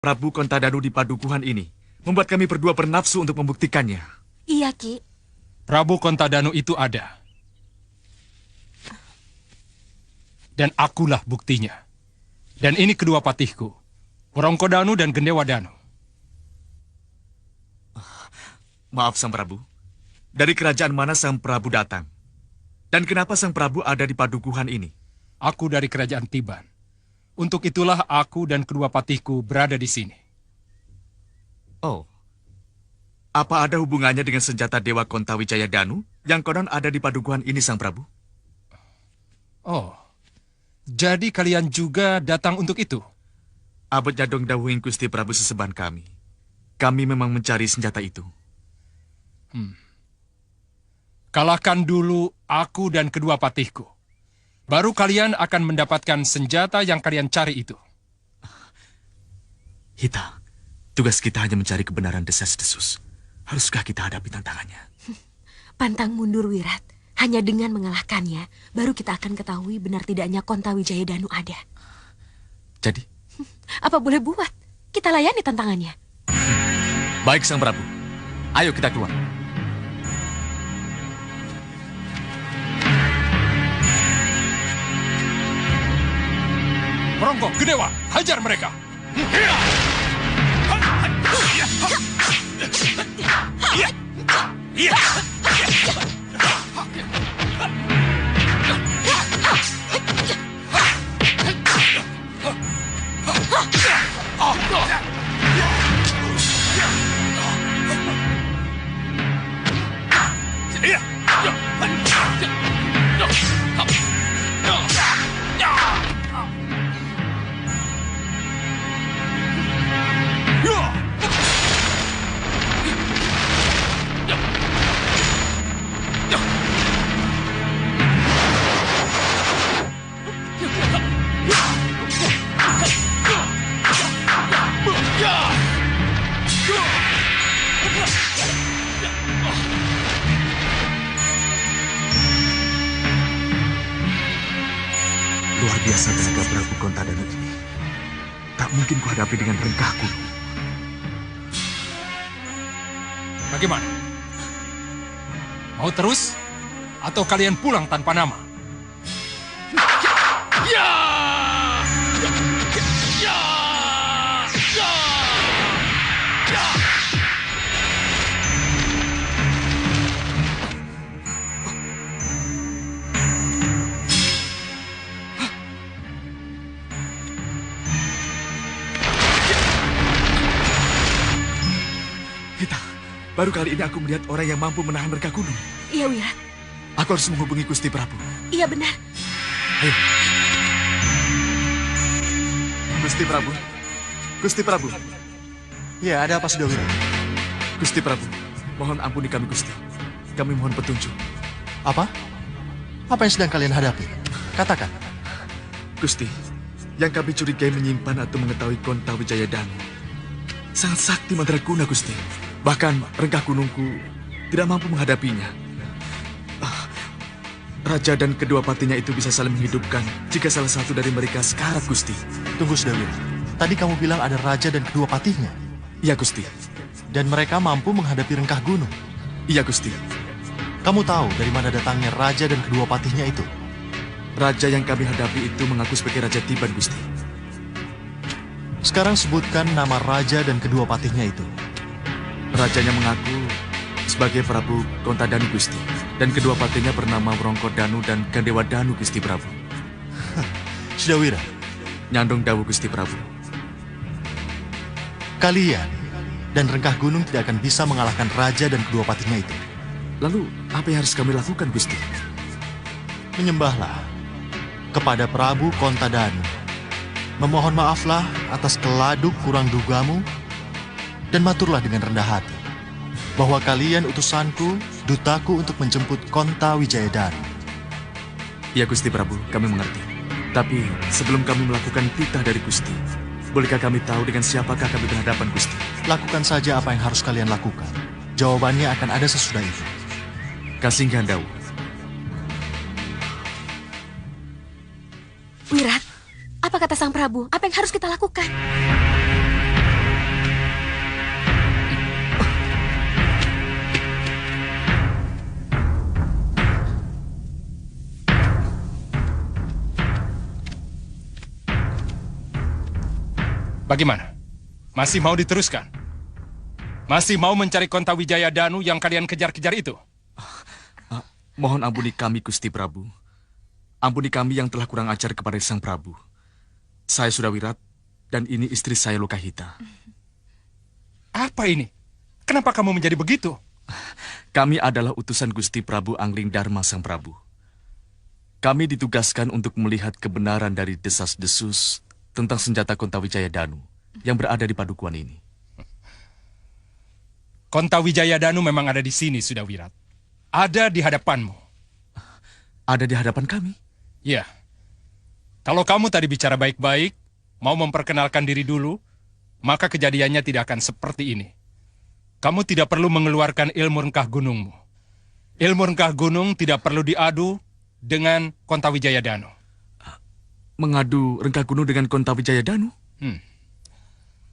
Prabu Kontadanu di padukuhan ini membuat kami berdua bernafsu untuk membuktikannya. Iya, Ki. Prabu Kontadanu itu ada. Dan akulah buktinya. Dan ini kedua patihku, Wrongkodanu dan Gendewadanu. Maaf, Sang Prabu. Dari kerajaan mana Sang Prabu datang? Dan kenapa Sang Prabu ada di padukuhan ini? Aku dari kerajaan Tiban. Untuk itulah aku dan kedua patihku berada di sini. Oh. Apa ada hubungannya dengan senjata Dewa Kontawijaya Danu yang konon ada di padukuhan ini, Sang Prabu? Oh. Jadi kalian juga datang untuk itu? Abot Jadong dawuhing Gusti Prabu seseban kami. Kami memang mencari senjata itu. Kalahkan dulu aku dan kedua patihku. Baru kalian akan mendapatkan senjata yang kalian cari itu. Hita, tugas kita hanya mencari kebenaran desas-desus. Haruskah kita hadapi tantangannya? Pantang mundur, Wirat. Hanya dengan mengalahkannya, baru kita akan ketahui benar tidaknya Kontawijaya Danu ada. Jadi? Apa boleh buat? Kita layani tantangannya. Baik, Sang Prabu. Ayo kita keluar. Merongko, Gedewa, hajar mereka! Luar biasa tenaga Prabu Kontadanu ini. Tak mungkin kuhadapi dengan rengkahku. Bagaimana? Mau terus? Atau kalian pulang tanpa nama? Hita, baru kali ini aku melihat orang yang mampu menahan rengkah gunung. Iya, Wirat. Aku harus menghubungi Gusti Prabu. Iya, benar. Ayo. Gusti Prabu. Gusti Prabu. Ya, ada apa, Sudawira? Gusti Prabu, mohon ampuni kami, Gusti. Kami mohon petunjuk. Apa? Apa yang sedang kalian hadapi? Katakan. Gusti, yang kami curigai menyimpan atau mengetahui Kontawijaya Danu. Sangat sakti mandraguna, Gusti. Bahkan rengkah gunungku tidak mampu menghadapinya. Raja dan kedua patinya itu bisa saling menghidupkan jika salah satu dari mereka sekarat, Gusti. Tunggu, Sudawira. Tadi kamu bilang ada raja dan kedua patihnya. Iya, Gusti. Dan mereka mampu menghadapi rengkah gunung. Iya, Gusti. Kamu tahu dari mana datangnya raja dan kedua patihnya itu? Raja yang kami hadapi itu mengaku sebagai Raja Tiban, Gusti. Sekarang sebutkan nama raja dan kedua patihnya itu. Rajanya mengaku sebagai Prabu Kontadanu, Gusti. Dan kedua patinya bernama Wrongkodanu dan Gendewadanu, Gusti Prabu. Sudawira, Nyandung dawuh, Gusti Prabu. kalian dan rengkah gunung tidak akan bisa mengalahkan raja dan kedua patihnya itu. Lalu, apa yang harus kami lakukan, Gusti? Menyembahlah kepada Prabu Kontadanu. Memohon maaflah atas keladuk kurang dugamu dan maturlah dengan rendah hati bahwa kalian utusanku, dutaku untuk menjemput Kontawijaya Danu. Ya, Gusti Prabu, kami mengerti. Tapi sebelum kami melakukan titah dari Gusti, bolehkah kami tahu dengan siapakah kami berhadapan, Gusti? Lakukan saja apa yang harus kalian lakukan. Jawabannya akan ada sesudah itu. Kasinggihan dawuh. Wirat, apa kata Sang Prabu? Apa yang harus kita lakukan? Bagaimana? Masih mau diteruskan? Masih mau mencari Kontawijaya Danu yang kalian kejar-kejar itu? Mohon ampuni kami, Gusti Prabu. Ampuni kami yang telah kurang ajar kepada Sang Prabu. Saya sudah Wirat, dan ini istri saya Lokahita. Apa ini? Kenapa kamu menjadi begitu? Kami adalah utusan Gusti Prabu Angling Dharma Sang Prabu. Kami ditugaskan untuk melihat kebenaran dari desas-desus tentang senjata Kontawijaya Danu yang berada di padukuhan ini. Kontawijaya Danu memang ada di sini, sudah Wirat. Ada di hadapanmu. Ada di hadapan kami? Ya. Kalau kamu tadi bicara baik-baik, mau memperkenalkan diri dulu, maka kejadiannya tidak akan seperti ini. Kamu tidak perlu mengeluarkan ilmu rengkah gunungmu. Ilmu rengkah gunung tidak perlu diadu dengan Kontawijaya Danu. Mengadu rengkah gunung dengan Kontawijaya Danu?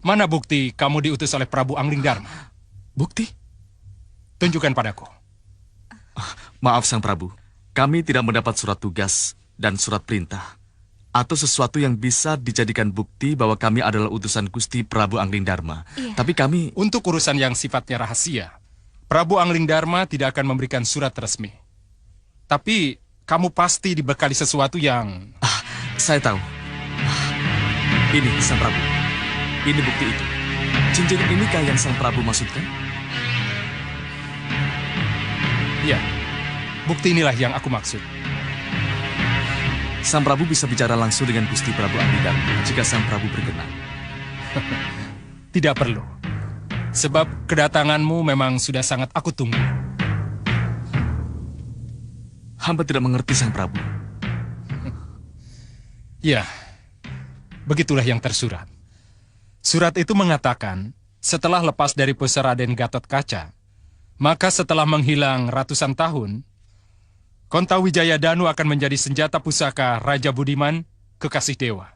Mana bukti kamu diutus oleh Prabu Angling Dharma? Bukti? Tunjukkan padaku. Maaf Sang Prabu, kami tidak mendapat surat tugas dan surat perintah atau sesuatu yang bisa dijadikan bukti bahwa kami adalah utusan Gusti Prabu Angling Dharma. Iya. Tapi kami... Untuk urusan yang sifatnya rahasia, Prabu Angling Dharma tidak akan memberikan surat resmi. Tapi kamu pasti dibekali sesuatu yang... Saya tahu. Ini Sang Prabu. Ini bukti itu. Cincin inikah yang Sang Prabu maksudkan? Ya, bukti inilah yang aku maksud. Sang Prabu bisa bicara langsung dengan Gusti Prabu Angling Dharma jika Sang Prabu berkenan. Tidak perlu. Sebab kedatanganmu memang sudah sangat aku tunggu. Hamba tidak mengerti Sang Prabu. Ya, begitulah yang tersurat. Surat itu mengatakan, setelah lepas dari pusara Raden Gatot Kaca, maka setelah menghilang ratusan tahun, Kontawijaya Danu akan menjadi senjata pusaka Raja Budiman, kekasih dewa.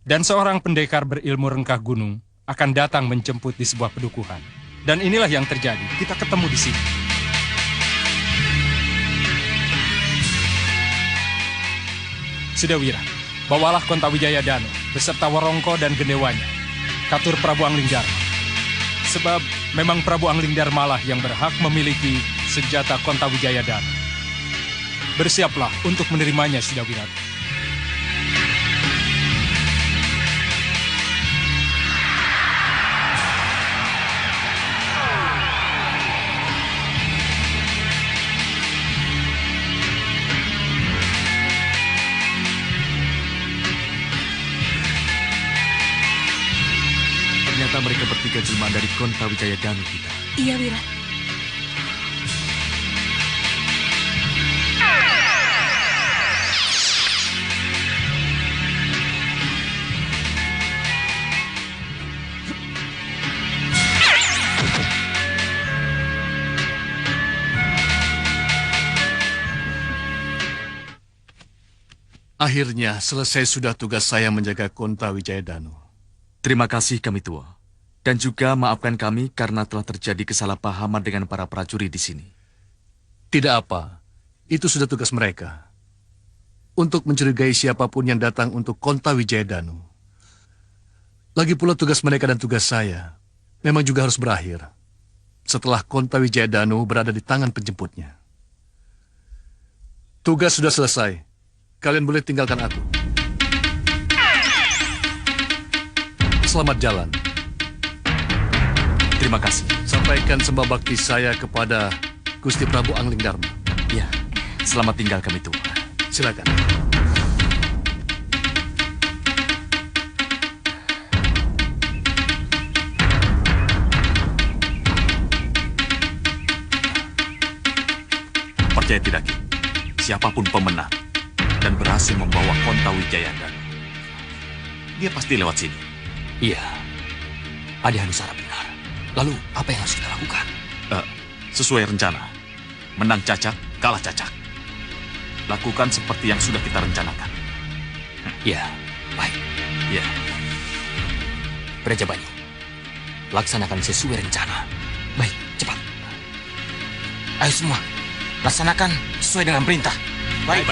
Dan seorang pendekar berilmu rengkah gunung akan datang menjemput di sebuah pedukuhan. Dan inilah yang terjadi, kita ketemu di sini. Sudah Wirat, bawalah Kontawijaya Danu beserta Warongko dan gendewanya, katur Prabu Angling Dharma. Sebab memang Prabu Angling Dharma lah yang berhak memiliki senjata Kontawijaya Danu. Bersiaplah untuk menerimanya, sudah Wirat. Ternyata mereka bertiga jelmaan dari Kontawijaya Danu kita. Iya, Wirat. Akhirnya selesai sudah tugas saya menjaga Kontawijaya Danu. Terima kasih kami tua. Dan juga maafkan kami karena telah terjadi kesalahpahaman dengan para prajurit di sini. Tidak apa, itu sudah tugas mereka. Untuk mencurigai siapapun yang datang untuk Kontawijaya Danu. Lagi pula tugas mereka dan tugas saya memang juga harus berakhir setelah Kontawijaya Danu berada di tangan penjemputnya. Tugas sudah selesai. Kalian boleh tinggalkan aku. Selamat jalan. Terima kasih. Sampaikan sembah bakti saya kepada Gusti Prabu Angling Dharma. Ya, selamat tinggal kami tua. Silakan. Percaya tidak, Ki? Siapapun pemenang dan berhasil membawa Kontawijaya Danu, dia pasti lewat sini. Iya, Adi Hanusara benar. Lalu, apa yang harus kita lakukan? Sesuai rencana. Menang cacak, kalah cacak. Lakukan seperti yang sudah kita rencanakan. Iya, baik. Ya, Brajabani, laksanakan sesuai rencana. Baik, cepat. Ayo semua, laksanakan sesuai dengan perintah. Baik.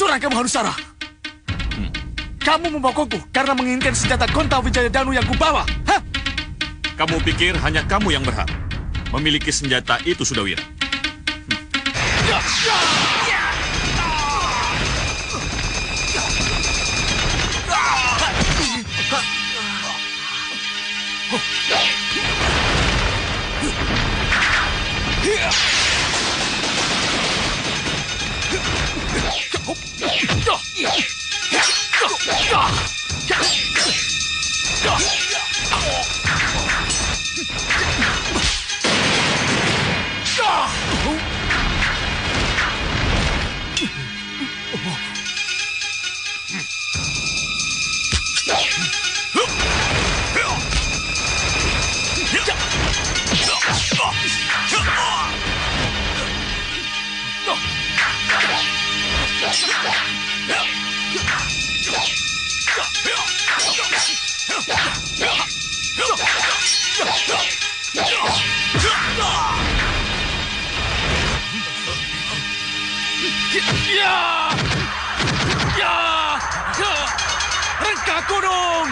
Curang kamu, Hanusara. Kamu membokonku karena menginginkan senjata Gonta Wijaya Danu yang kubawa. Hah? Kamu pikir hanya kamu yang berhak memiliki senjata itu, Sudawira? Rengka gunung!